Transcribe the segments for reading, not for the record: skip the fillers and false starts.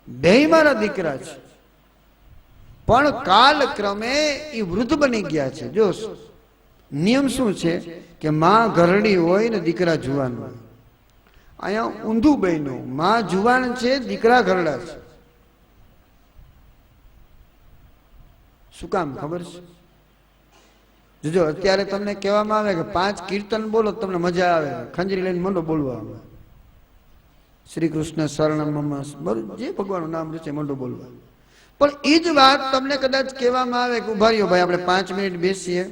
બેય મારા દીકરા છે, પણ કાલક્રમે એ વૃદ્ધ બની ગયા છે. જો નિયમ શું છે કે માં ઘરડી હોય ને દીકરા જુવાન હોય. અહીંયા ઊંધું બન્યું, માં જુવાન છે, દીકરા ઘરડા છે. શું કામ ખબર છે? જો અત્યારે તમને કહેવામાં આવે કે 5 કીર્તન બોલો તમને મજા આવે, ખંજરી લઈને મંડો બોલવા આવે, શ્રી કૃષ્ણ શરણમ જે ભગવાનનું નામ છે મંડો બોલવા. પણ એ જ વાત તમને કદાચ કહેવામાં આવે કે ઉભા રહ્યો ભાઈ, આપણે 5 મિનિટ બેસીએ,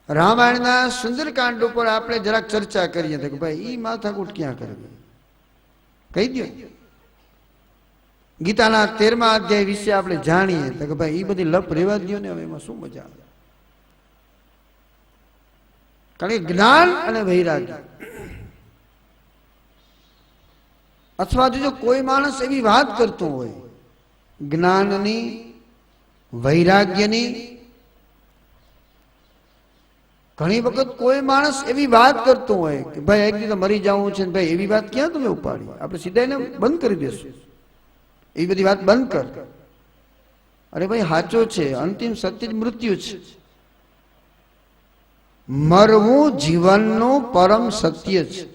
રામાયણના સુંદરકાંડ ઉપર આપણે જરાક ચર્ચા કરીએ તો કે ભાઈ ઈ માથાકૂટ ક્યાં કરવી, કહી દો. ગીતાના 13મા અધ્યાય વિશે આપણે જાણીએ તો કે ભાઈ ઈ બધી લપ રેવા દો ને, હવે એમાં શું મજા આવે? કારણ કે જ્ઞાન અને વૈરાગ્ય, અથવા જો કોઈ માણસ એવી વાત કરતો હોય જ્ઞાનની, વૈરાગ્યની, ઘણી વખત કોઈ માણસ એવી વાત કરતો હોય કે ભાઈ એક દિવસ મરી જવું છે, ભાઈ એવી વાત ક્યાં તમે ઉપાડી? આપણે સીધા એને બંધ કરી દેશું, એ બધી વાત બંધ કર. અરે ભાઈ સાચો છે, અંતિમ સત્ય જ મૃત્યુ છે. મરવું જીવનનું પરમ સત્ય છે.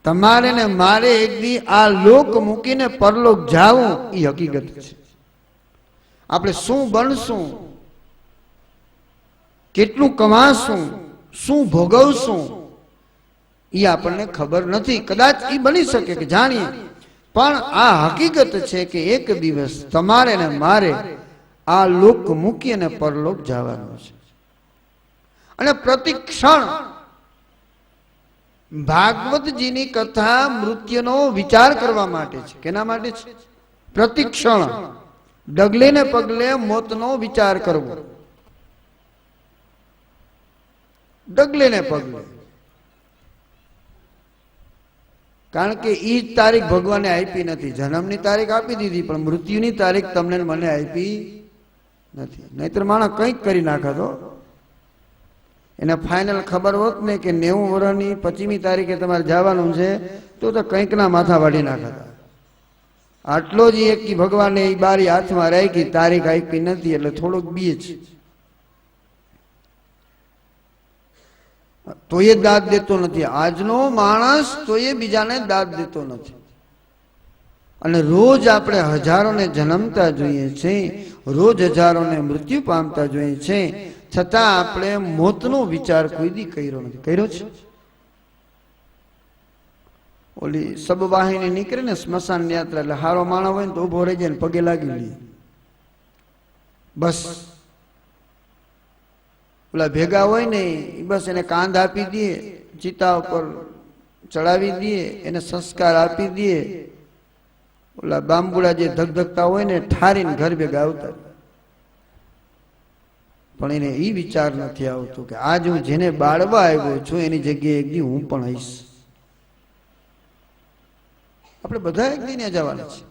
તમારે ને મારે એક દી આ લોક મૂકીને પરલોક જાવું એ હકીકત છે. આપણે શું બનશું, કેટલું કમાશું, શું ભોગવશું એ આપણને ખબર નથી. કદાચ એ બની શકે કે જાણીએ, પણ આ હકીકત છે કે એક દિવસ તમારે ને મારે આ લોક મૂકી અને પરલોક જવાનું છે. અને પ્રતિ ક્ષણ ભાગવતજીની કથા મૃત્યુનો વિચાર કરવા માટે છે. કેના માટે છે? પ્રતિ ક્ષણ ડગલે ને પગલે મોતનો વિચાર કરવો, ડગલે ને પગલે. કારણ કે ઈ તારીખ ભગવાને આપી નથી. જન્મની તારીખ આપી દીધી, પણ મૃત્યુની તારીખ તમને મને આપી નથી. નહીતર માણસ કંઈક કરી નાખતો. એને ફાઇનલ ખબર હોત ને કે 90 વર્ષની 25મી તારીખે તમારે જવાનું છે તો કંઈક ના માથા વાઢી નાખતા. આટલો જ એક ભગવાને એ બારી હાથમાં રાખી, તારીખ આપી નથી એટલે થોડોક બીજ તો એ દાદ દેતો નથી. આજનો માણસ તો એ બીજાને દાદ દેતો નથી. અને રોજ આપણે હજારોને જન્મતા જોઈએ છે, રોજ હજારોને મૃત્યુ પામતા જોઈએ છે, છતાં આપણે મોતનો વિચાર કોઈ દી કર્યો નથી. કર્યો છે? ઓલી સબવાહિની નીકળે ને સ્મશાન યાત્રા, એટલે હારો માણસ હોય ને તો ઉભો રહી જાય ને પગે લાગી લે, બસ. ઓલા ભેગા હોય ને બસ એને કાંધ આપી દે, ચિતા ઉપર ચડાવી દે, એને સંસ્કાર આપી દે. ઓલા બાંબુડા જે ધગધગતા હોય ને ઠારીને ઘર ભેગા આવતા. પણ એને એ વિચાર નથી આવતો કે આજ હું જેને બાળવા આવ્યો છું એની જગ્યાએ એક દી હું પણ આવીશ. આપણે બધા એક દી ને જવાના છે.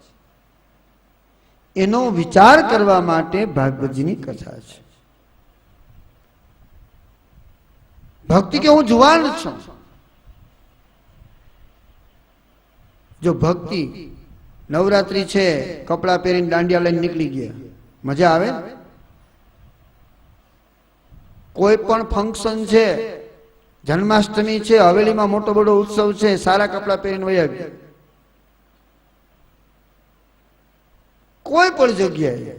એનો વિચાર કરવા માટે ભાગવતજીની કથા છે. ભક્તિ કે હું જુવાન છું. જો ભક્તિ નવરાત્રી છે, કપડા પહેરીને દાંડિયા લઈને નીકળી ગયા, મજા આવે? કોઈ પણ ફંક્શન છે, જન્માષ્ટમી છે, હવેલીમાં મોટો બડો ઉત્સવ છે, સારા કપડા પહેરીને વયા ગયા. કોઈ પણ જગ્યાએ.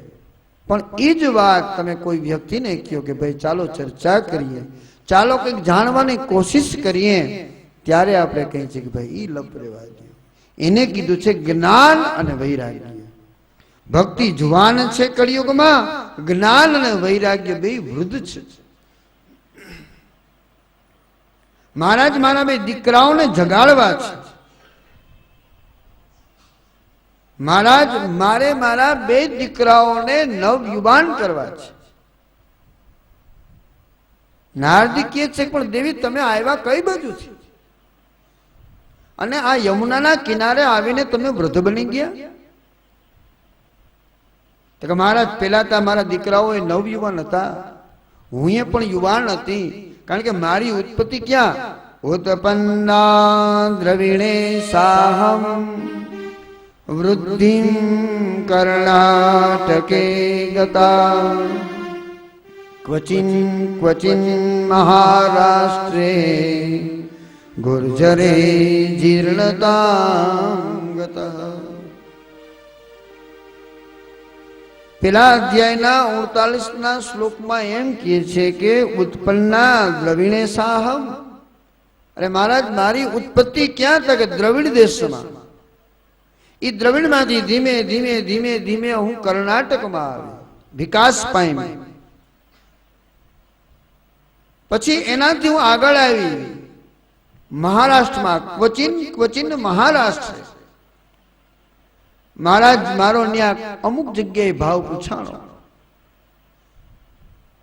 પણ એ જ વાત તમે કોઈ વ્યક્તિને કહો કે ભાઈ ચાલો ચર્ચા કરીએ, ચાલો કંઈક જાણવાની કોશિશ કરીએ, ત્યારે આપણે કહીએ છીએ કે ભાઈ ઈ લપ રેવા દે. એને કીધું છે જ્ઞાન અને વૈરાગ્ય. ભક્તિ જુવાન છે કળિયુગમાં, જ્ઞાન અને વૈરાગ્ય બે વૃદ્ધ છે. મહારાજ મારા બે દીકરાઓને જગાડવા છે. મહારાજ મારે મારા બે દીકરાઓને નવયુવાન કરવા છે. નારદી કહે છે પણ દેવી તમે આવ્યા કઈ બાજુથી? અને આ યમુનાના કિનારે આવીને તમે વૃદ્ધ બની ગયા? તો કે મહારાજ પેલા તો મારા દીકરાઓ એ નવયુવાન હતા, હું એ પણ યુવાન હતી. કારણ કે મારી ઉત્પત્તિ ક્યાં? ઉત્પન્ના દ્રવિણે સાહમ વૃદ્ધિમ કર્ણાટકે ગતા ક્વચિન ક્વચિન મહારાષ્ટ્રે ગુર્જરે જીર્ણતાંગત. પેલા અધ્યાયના 39ના શ્લોકમાં એમ કહે છે કે ઉત્પન્ના દ્રવિણે સાહમ. અરે મહારાજ, મારી ઉત્પત્તિ ક્યાં તક? દ્રવિડ દેશમાં. એ દ્રવિડમાંથી ધીમે ધીમે ધીમે ધીમે હું કર્ણાટકમાં આવી, વિકાસ પામી. પછી એનાથી હું આગળ આવી મહારાષ્ટ્રમાં, ક્વચિન ક્વચિન મહારાષ્ટ્ર. મહારાજ, મારો ન્યા અમુક જગ્યાએ ભાવ પૂછાણો,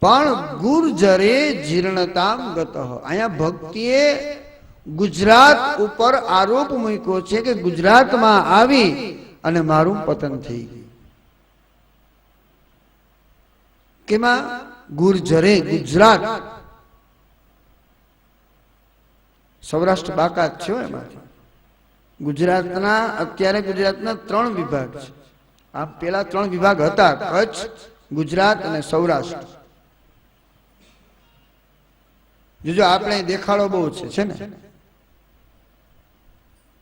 પણ ગુર્જરે જીર્ણતામ ગત. અહીંયા ભક્તિએ ગુજરાત ઉપર આરોપ મૂક્યો છે કે ગુજરાતમાં આવી અને મારું પતન થઈ ગયું. કેમાં? ગુર્જરે, ગુજરાત. સૌરાષ્ટ્ર બાકાત છે એમાંથી. ગુજરાતના અત્યારે ગુજરાતના 3 વિભાગ છે. આ પેલા 3 વિભાગ હતા, કચ્છ, ગુજરાત અને સૌરાષ્ટ્ર. જોજો, આપણે દેખાડો બહુ છે ને,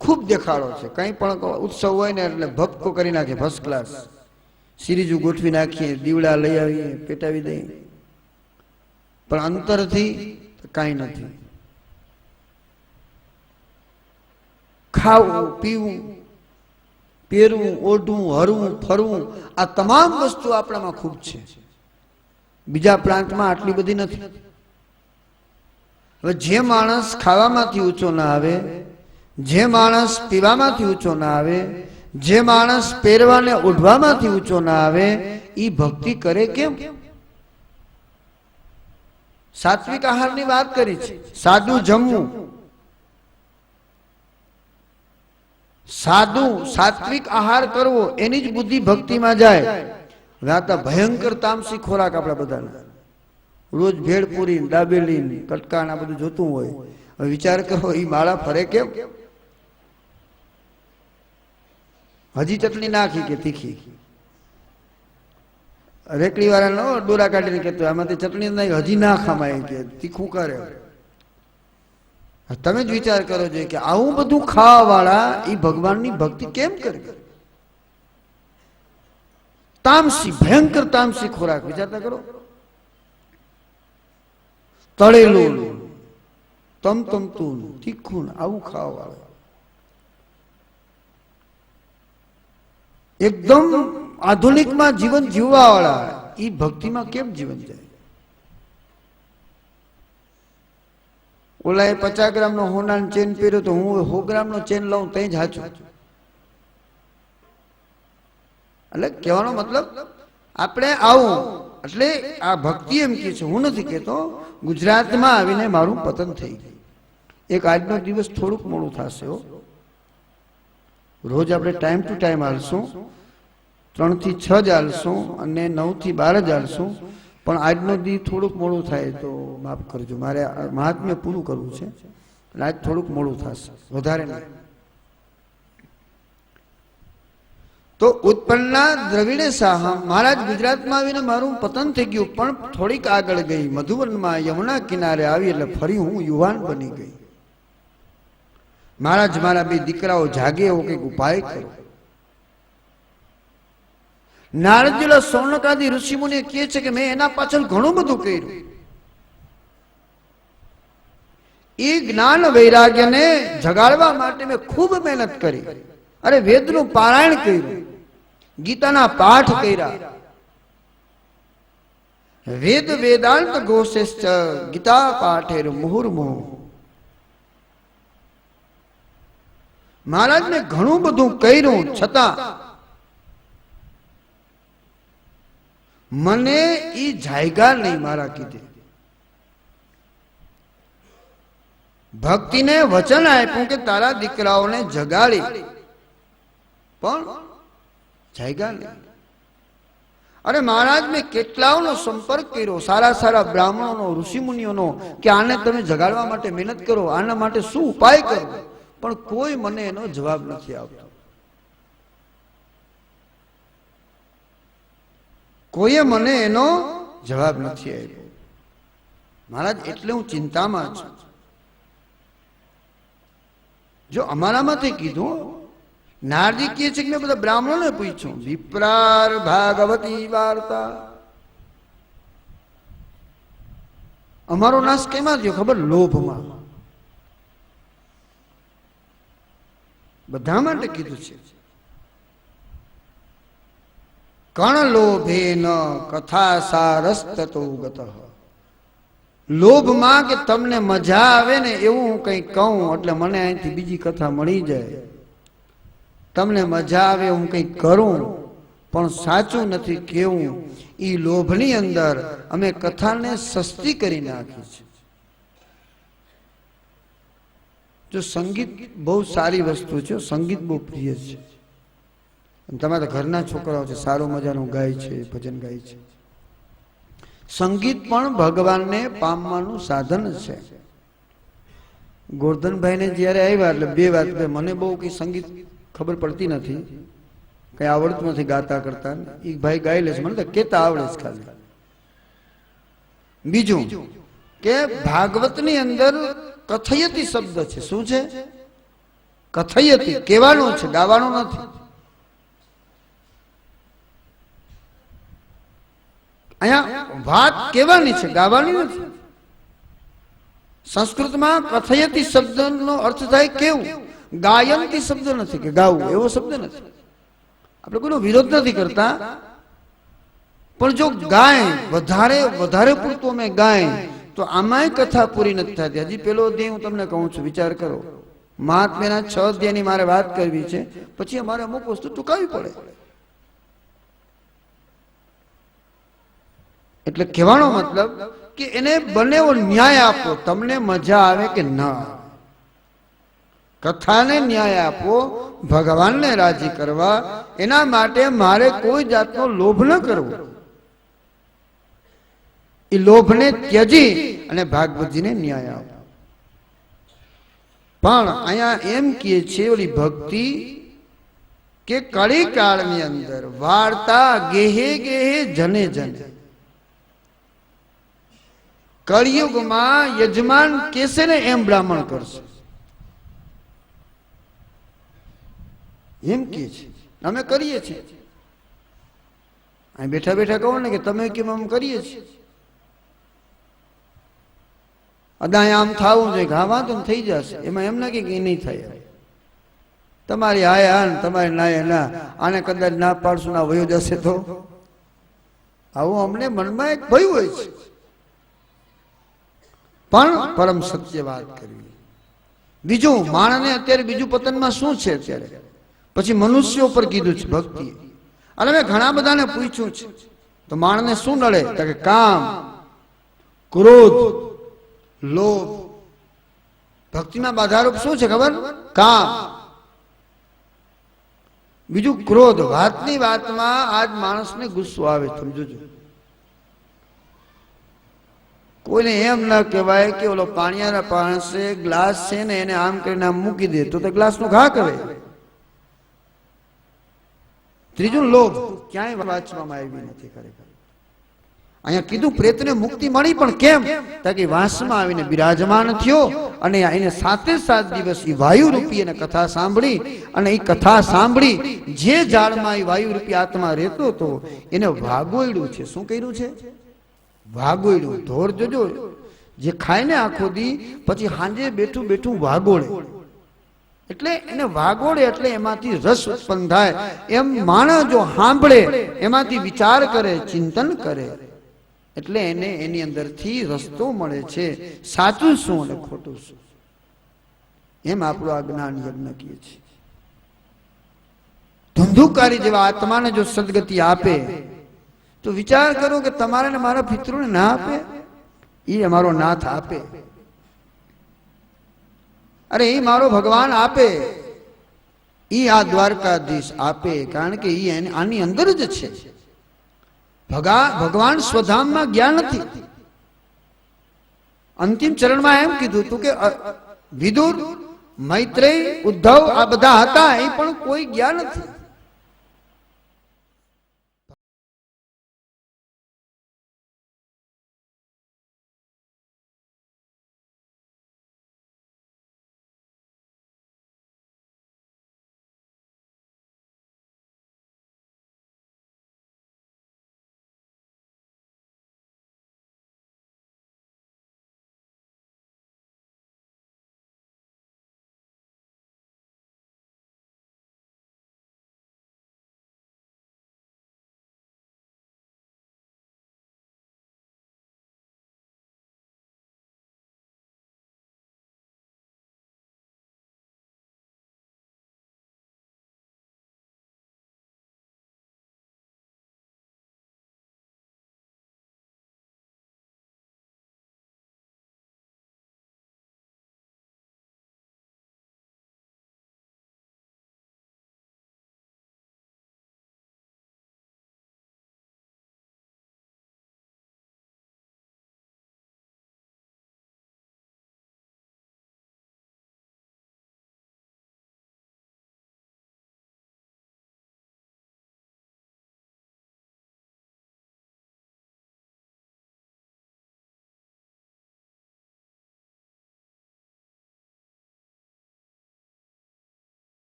ખૂબ દેખાડો છે. કઈ પણ ઉત્સવ હોય ને એટલે ભપકો કરી નાખે, ફર્સ્ટ ક્લાસ. સિરીજુ ગોઠવી નાખીએ, દીવડા લઈ આવીએ, પેટાવી દઈએ, પણ અંતરથી કાંઈ નથી. ખાવું, પીવું, પહેરવું, ઓઢવું, હરવું, ફરવું, આ તમામ વસ્તુ આપણામાં ખૂબ છે. બીજા પ્રાંતમાં આટલી બધી નથી. હવે જે માણસ ખાવામાંથી ઊંચો ના આવે, જે માણસ પીવામાંથી ઊંચો ના આવે, જે માણસ પહેરવાને ઓઢવામાંથી ઊંચો ના આવે, એ ભક્તિ કરે કેમ? સાત્વિક આહારની વાત કરી છે. સાદું જમવું, સાદું સાત્વિક આહાર કરવો, એની જ બુદ્ધિ ભક્તિમાં જાય. હવે આ તો ભયંકર તામસી ખોરાક આપણા બધાના. રોજ ભેળપુરી, દાબેલી, કટકા, આ બધું જોતું હોય. હવે વિચાર કરો, એ માળા ફરે કેમ? હજી ચટણી નાખી કે તીખી? રેકડી વાળા ડોરા કાઢીને કહેતો આમાંથી ચટણી નાખી, હજી ના ખામાય કે તીખું કરે. તમે જ વિચાર કરો છો કે આવું બધું ખાવા વાળા એ ભગવાનની ભક્તિ કેમ કરે? તામસી, ભયંકર તામસી ખોરાક. વિચારતા કરો, તળેલું, તમતમતું, તીખું, આવું ખાવા વાળા. એકદમ આધુનિકમાં જીવન જીવવા વાળા એ ભક્તિમાં કેમ જીવન જાય? ઓલા 50 ગ્રામનો હોનાનો ચેન પહેર્યો તો હું 100 ગ્રામનો ચેન લઉં તઈ જ હાચું. એટલે કહેવાનો મતલબ આપણે આવું. એટલે આ ભક્તિ એમ કે છે, હું નથી કહેતો. ગુજરાતમાં આવીને મારું પતન થઈ ગયું. એક આજનો દિવસ થોડુંક મોડું થશે. રોજ આપણે ટાઈમ ટુ ટાઈમ હાલશું, 3 થી 6 જ હાલશું અને 9 થી 12 જ હાલશું. પણ આજનો દી થોડુંક મોડું થાય તો માફ કરજો, મારે મહાત્મ્ય પૂરું કરવું છે. આજ થોડુંક મોડું થશે, વધારે નહીં. તો ઉત્પન્ના દ્રવિડે સાહમ. મહારાજ, ગુજરાતમાં આવીને મારું પતન થઈ ગયું, પણ થોડીક આગળ ગઈ, મધુવનમાં યમુના કિનારે આવી એટલે ફરી હું યુવાન બની ગઈ. મહારાજ, મારા 2 દીકરાઓ જાગે એવો કંઈક ઉપાય કરો. નારદજીલા સૌનકાદી ઋષિમુનિ કહે છે કે મેં એના પાછળ ઘણું બધું કર્યું. એ જ્ઞાન વૈરાગ્યને જગાડવા માટે મેં ખૂબ મહેનત કરી. અરે વેદનું પારાયણ કર્યું, ગીતાના પાઠ કર્યા. વેદ વેદાંત ઘોષેશ્ચ ગીતા પાઠેર મુહુર્મુહુ. મહારાજ, મેં ઘણું બધું કર્યું, છતાં મને ઈ જાયગા નહીં મારા કીધે. ભક્તિને વચન આપ્યું કે તારા દીકરાઓને જગાડી, પણ જાયગા નહીં. અરે મહારાજ, મેં કેટલાઓનો સંપર્ક કર્યો, સારા સારા બ્રાહ્મણોનો, ઋષિમુનિઓનો, કે આને તમે જગાડવા માટે મહેનત કરો, આના માટે શું ઉપાય કરો, પણ કોઈ મને એનો જવાબ નથી આપતો. કોઈએ મને એનો જવાબ નથી આપ્યો. મહારાજ, એટલે હું ચિંતામાં છું. જો અમારામાંથી કીધું, નારજી કહે છે કે મેં બધા બ્રાહ્મણોને પૂછ્યું, વિપ્રાર ભાગવતી વાર્તા. અમારો નાશ કેમાં થયો ખબર? લોભમાં. બધા માટે કીધું છે. કણ લોભે ન કથા સારસ્તતો ગતઃ. લોભમાં કે તમને મજા આવે ને એવું હું કંઈ કહું એટલે મને અહીંથી બીજી કથા મળી જાય. તમને મજા આવે હું કંઈક કરું પણ સાચું નથી કેવું, એ લોભની અંદર અમે કથાને સસ્તી કરી નાખી છે. જો સંગીત બહુ સારી વસ્તુ છે, સંગીત બહુ પ્રિય છે. તમારા ઘરના છોકરાઓ છે, સારું મજાનું ગાય છે, ભજન ગાય છે. સંગીત પણ ભગવાનને પામવાનું સાધન છે. ગોરધનભાઈને જ્યારે આવ્યા એટલે બે વાત, મને બહુ કઈ સંગીત ખબર પડતી નથી, કઈ આવડતું નથી ગાતા કરતા. એ ભાઈ ગાઈ લે છે, મને તો કેતા આવડે છે ખાલી. બીજું કે ભાગવતની અંદર કથયતી શબ્દ છે. શું છે? કથયતી, કહેવાનું છે, ગાવાનું નથી. અહીંયા વાત કહેવાની છે, ગાવાની નથી. સંસ્કૃતમાં કથયતી શબ્દનો અર્થ થાય કેવું, ગાયનથી શબ્દ નથી કે ગાવું, એવો શબ્દ નથી. આપણે કોઈનો વિરોધ નથી કરતા, પણ જો ગાય વધારે વધારે પૂરતું અમે ગાય તો આમાંય કથા પૂરી નથી થતી. હજી પેલો અધ્યાય હું તમને કહું છું, વિચાર કરો. મહાત્મ્યના 6 અધ્યાયની મારે વાત કરવી છે, પછી અમારે અમુક વસ્તુ ચૂકવવી પડે. એટલે કહેવાનો મતલબ કે એને બને એવો ન્યાય આપો, તમને મજા આવે કે ના. કથાને ન્યાય આપો, ભગવાનને રાજી કરવા, એના માટે મારે કોઈ જાતનો લોભ ન કરવો. એ લોભને ત્યજી અને ભાગવતજીને ન્યાય આપો. પણ અહીંયા એમ કહે છે ઓલી ભક્તિ કે કળી કાળની અંદર વાર્તા ગેહે ગેહે જને જને. કળિયુગમાં યજમાન કેસે ને એમ બ્રાહ્મણ કરશે, એમ કે છે. અમે કરીએ છીએ, અહીં બેઠા બેઠા કહો ને કે તમે કેમ આમ કરીએ છીએ. અદા આમ થવું જોઈએ કે હા વાંધો થઈ જશે, એમાં એમ ના કે નહીં થાય. તમારી આયા ને તમારી નાયા ના, આને કદાચ ના પાડશું ના વયો જશે તો. આવું અમને મનમાં એક ભય હોય છે. પણ પરમ સત્ય વાત કરવી. બીજું, માણસને અત્યારે બીજું પતનમાં શું છે અત્યારે? પછી મનુષ્યો પર કીધું છે ભક્તિ. અને મેં ઘણા બધાને પૂછ્યું છે તો માણસને શું નડે? તો કે કામ, ક્રોધ, લોભ. ભક્તિમાં બાધારૂપ શું છે ખબર? કામ. બીજું ક્રોધ. વાતની વાતમાં આજ માણસને ગુસ્સો આવે, સમજો. કોઈને એમ ના કહેવાય કે ઓલો પાણીયાના પાસે ગ્લાસ છે ને એને આમ કરીને આમ મૂકી દે તો ગ્લાસ નો ઘા કરે. ત્રીજું લોભ. ક્યાંય વાંચવામાં આવી નથી ખરેખર. અહીંયા કીધું પ્રેતને મુક્તિ મળી, પણ કેમ? તાકે વાસમાં આવીને બિરાજમાન થયો અને એને 7 દિવસ એ વાયુ રૂપી એને કથા સાંભળી, અને એ કથા સાંભળી જે ઝાડમાં એ વાયુ રૂપી આત્મા રહેતો હતો એને વાગોયડું છે. શું કર્યું છે? વાગોયડું. ઢોર જોજો, જે ખાય ને આખો દી, પછી સાંજે બેઠું બેઠું વાગોળે. એટલે એને વાગોળે એટલે એમાંથી રસ ઉત્પન્ન થાય. એમ માણસ જો સાંભળે, એમાંથી વિચાર કરે, ચિંતન કરે, એટલે એને એની અંદરથી રસ્તો મળે છે, સાચું શું અને ખોટું શું. એમ આપણું આ જ્ઞાન યજ્ઞ કીએ છીએ. ધંધુકારી જેવા આત્માને જો સદગતિ આપે તો વિચાર કરો કે તમારે ને મારા પિતૃને ના આપે, એ અમારો નાથ આપે. અરે એ મારો ભગવાન આપે, એ આ દ્વારકાધીશ આપે, કારણ કે એ આની અંદર જ છે. ભગવાન સ્વધામમાં ગયા નથી. અંતિમ ચરણમાં એમ કીધું હતું કે વિદુર, મૈત્રેય, ઉદ્ધવ આ બધા હતા, એ પણ કોઈ ગયા નથી.